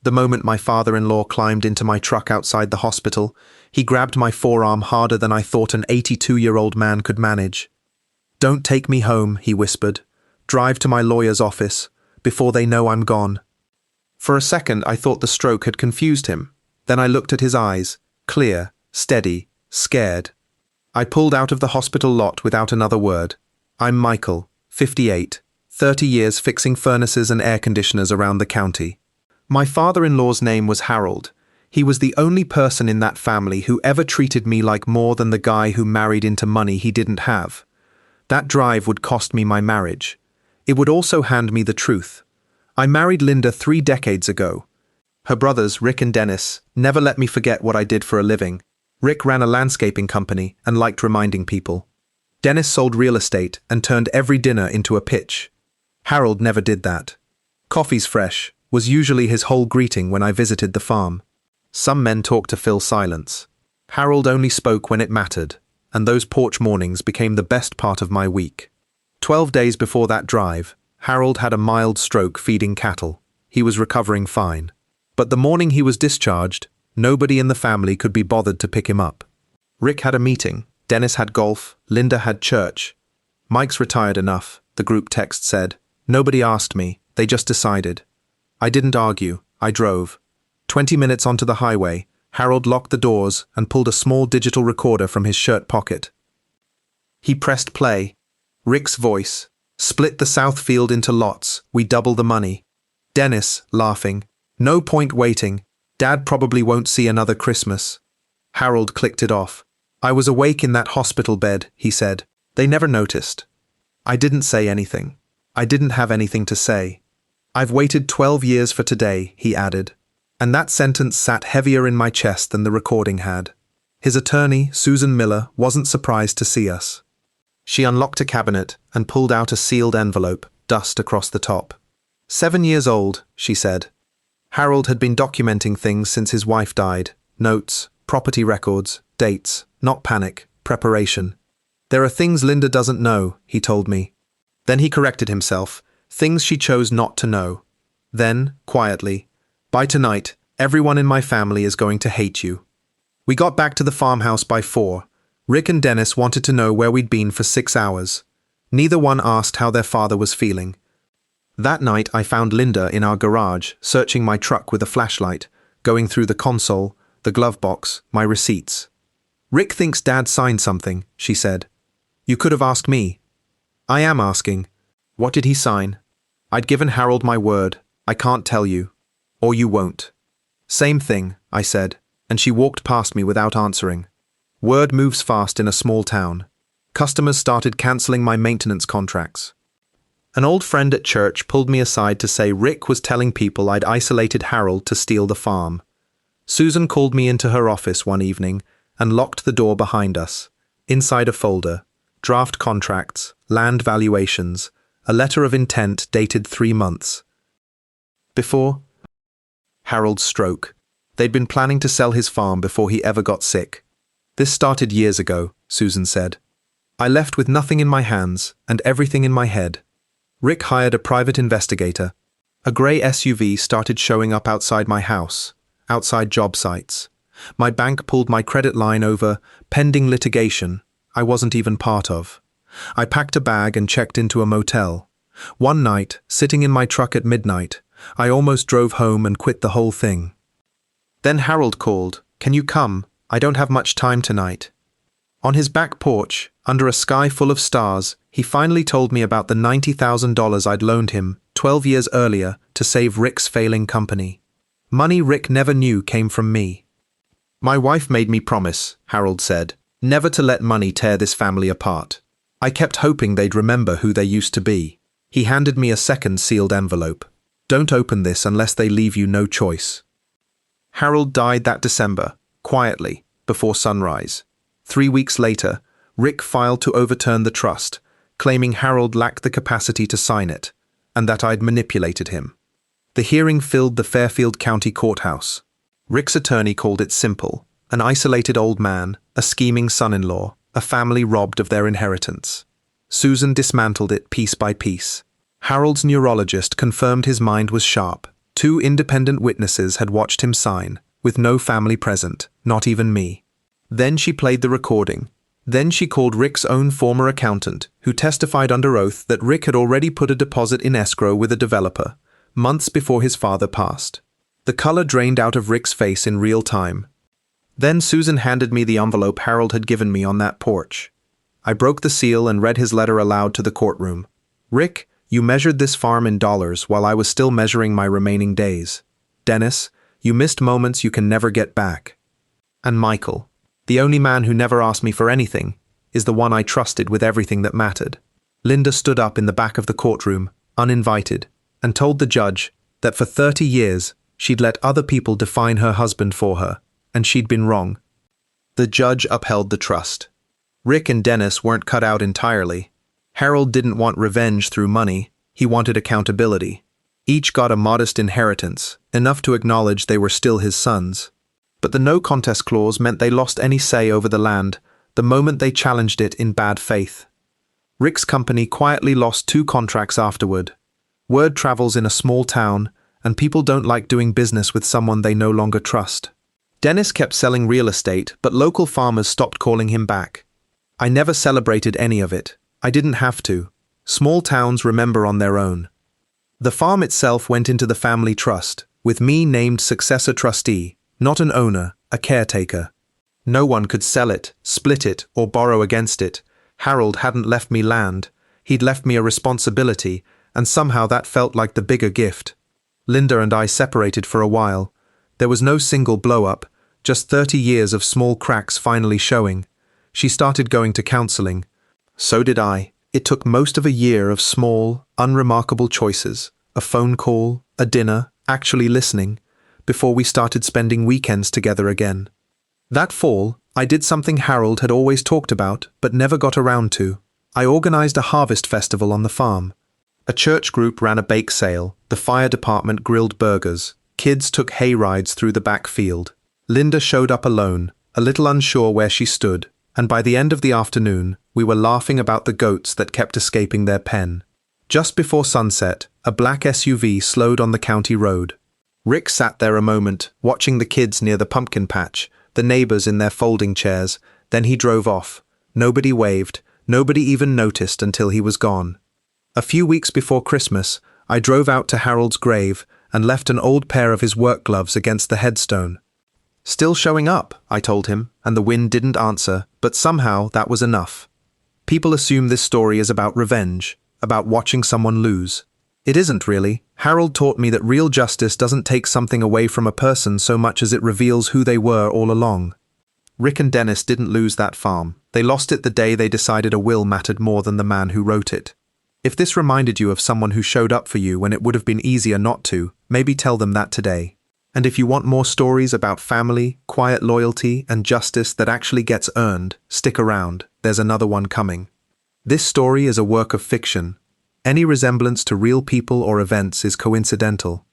The moment my father-in-law climbed into my truck outside the hospital, he grabbed my forearm harder than I thought an 82-year-old man could manage. "Don't take me home," he whispered. "Drive to my lawyer's office, before they know I'm gone." For a second, I thought the stroke had confused him. Then I looked at his eyes, clear, steady, scared. I pulled out of the hospital lot without another word. "I'm Michael, 58, 30 years fixing furnaces and air conditioners around the county." My father-in-law's name was Harold. He was the only person in that family who ever treated me like more than the guy who married into money he didn't have. That drive would cost me my marriage. It would also hand me the truth. I married Linda 3 decades ago. Her brothers, Rick and Dennis, never let me forget what I did for a living. Rick ran a landscaping company and liked reminding people. Dennis sold real estate and turned every dinner into a pitch. Harold never did that. "Coffee's fresh" was usually his whole greeting when I visited the farm. Some men talked to fill silence. Harold only spoke when it mattered, and those porch mornings became the best part of my week. 12 days before that drive, Harold had a mild stroke feeding cattle. He was recovering fine. But the morning he was discharged, nobody in the family could be bothered to pick him up. Rick had a meeting, Dennis had golf, Linda had church. "Mike's retired enough," the group text said. "Nobody asked me, they just decided." I didn't argue, I drove. 20 minutes onto the highway, Harold locked the doors and pulled a small digital recorder from his shirt pocket. He pressed play. Rick's voice. "Split the south field into lots, we double the money." Dennis, laughing. "No point waiting. Dad probably won't see another Christmas." Harold clicked it off. "I was awake in that hospital bed," he said. "They never noticed." I didn't say anything. I didn't have anything to say. "I've waited 12 years for today," he added. And that sentence sat heavier in my chest than the recording had. His attorney, Susan Miller, wasn't surprised to see us. She unlocked a cabinet and pulled out a sealed envelope, dust across the top. 7 years old, she said. Harold had been documenting things since his wife died. Notes, property records, dates, not panic, preparation. "There are things Linda doesn't know," he told me. Then he corrected himself, things she chose not to know. Then, quietly, "By tonight, everyone in my family is going to hate you." We got back to the farmhouse by 4. Rick and Dennis wanted to know where we'd been for 6 hours. Neither one asked how their father was feeling. That night I found Linda in our garage, searching my truck with a flashlight, going through the console, the glove box, my receipts. "Rick thinks Dad signed something," she said. "You could have asked me." "I am asking. What did he sign?" "I'd given Harold my word. I can't tell you. Or you won't." "Same thing," I said, and she walked past me without answering. Word moves fast in a small town. Customers started cancelling my maintenance contracts. An old friend at church pulled me aside to say Rick was telling people I'd isolated Harold to steal the farm. Susan called me into her office one evening and locked the door behind us. Inside a folder, draft contracts, land valuations, a letter of intent dated 3 months. Before Harold's stroke. They'd been planning to sell his farm before he ever got sick. "This started years ago," Susan said. "I left with nothing in my hands and everything in my head." Rick hired a private investigator. A grey SUV started showing up outside my house, outside job sites. My bank pulled my credit line over pending litigation I wasn't even part of. I packed a bag and checked into a motel. One night, sitting in my truck at midnight, I almost drove home and quit the whole thing. Then Harold called. "Can you come? I don't have much time tonight." On his back porch, under a sky full of stars, he finally told me about the $90,000 I'd loaned him 12 years earlier to save Rick's failing company. Money Rick never knew came from me. "My wife made me promise," Harold said, "never to let money tear this family apart. I kept hoping they'd remember who they used to be." He handed me a second sealed envelope. "Don't open this unless they leave you no choice." Harold died that December, quietly, before sunrise. 3 weeks later, Rick filed to overturn the trust, claiming Harold lacked the capacity to sign it, and that I'd manipulated him. The hearing filled the Fairfield County Courthouse. Rick's attorney called it simple: an isolated old man, a scheming son-in-law, a family robbed of their inheritance. Susan dismantled it piece by piece. Harold's neurologist confirmed his mind was sharp. 2 independent witnesses had watched him sign, with no family present, not even me. Then she played the recording. Then she called Rick's own former accountant, who testified under oath that Rick had already put a deposit in escrow with a developer, months before his father passed. The color drained out of Rick's face in real time. Then Susan handed me the envelope Harold had given me on that porch. I broke the seal and read his letter aloud to the courtroom. Rick, you measured this farm in dollars while I was still measuring my remaining days. Dennis, you missed moments you can never get back. And Michael, the only man who never asked me for anything, is the one I trusted with everything that mattered. Linda stood up in the back of the courtroom, uninvited, and told the judge that for 30 years she'd let other people define her husband for her, and she'd been wrong. The judge upheld the trust. Rick and Dennis weren't cut out entirely. Harold didn't want revenge through money, he wanted accountability. Each got a modest inheritance, enough to acknowledge they were still his sons. But the no contest clause meant they lost any say over the land the moment they challenged it in bad faith. Rick's company quietly lost 2 contracts afterward. Word travels in a small town, and people don't like doing business with someone they no longer trust. Dennis kept selling real estate, but local farmers stopped calling him back. I never celebrated any of it. I didn't have to. Small towns remember on their own. The farm itself went into the family trust, with me named successor trustee, not an owner, a caretaker. No one could sell it, split it, or borrow against it. Harold hadn't left me land. He'd left me a responsibility, and somehow that felt like the bigger gift. Linda and I separated for a while. There was no single blow-up, just 30 years of small cracks finally showing. She started going to counseling. So did I. It took most of a year of small, unremarkable choices, a phone call, a dinner, actually listening, before we started spending weekends together again. That fall, I did something Harold had always talked about but never got around to. I organized a harvest festival on the farm. A church group ran a bake sale, the fire department grilled burgers, kids took hay rides through the back field. Linda showed up alone, a little unsure where she stood, and by the end of the afternoon, we were laughing about the goats that kept escaping their pen. Just before sunset, a black SUV slowed on the county road. Rick sat there a moment, watching the kids near the pumpkin patch, the neighbors in their folding chairs. Then he drove off. Nobody waved, nobody even noticed until he was gone. A few weeks before Christmas, I drove out to Harold's grave and left an old pair of his work gloves against the headstone. Still showing up, I told him, and the wind didn't answer, but somehow that was enough. People assume this story is about revenge, about watching someone lose. It isn't really. Harold taught me that real justice doesn't take something away from a person so much as it reveals who they were all along. Rick and Dennis didn't lose that farm. They lost it the day they decided a will mattered more than the man who wrote it. If this reminded you of someone who showed up for you when it would have been easier not to, maybe tell them that today. And if you want more stories about family, quiet loyalty, and justice that actually gets earned, stick around. There's another one coming. This story is a work of fiction. Any resemblance to real people or events is coincidental.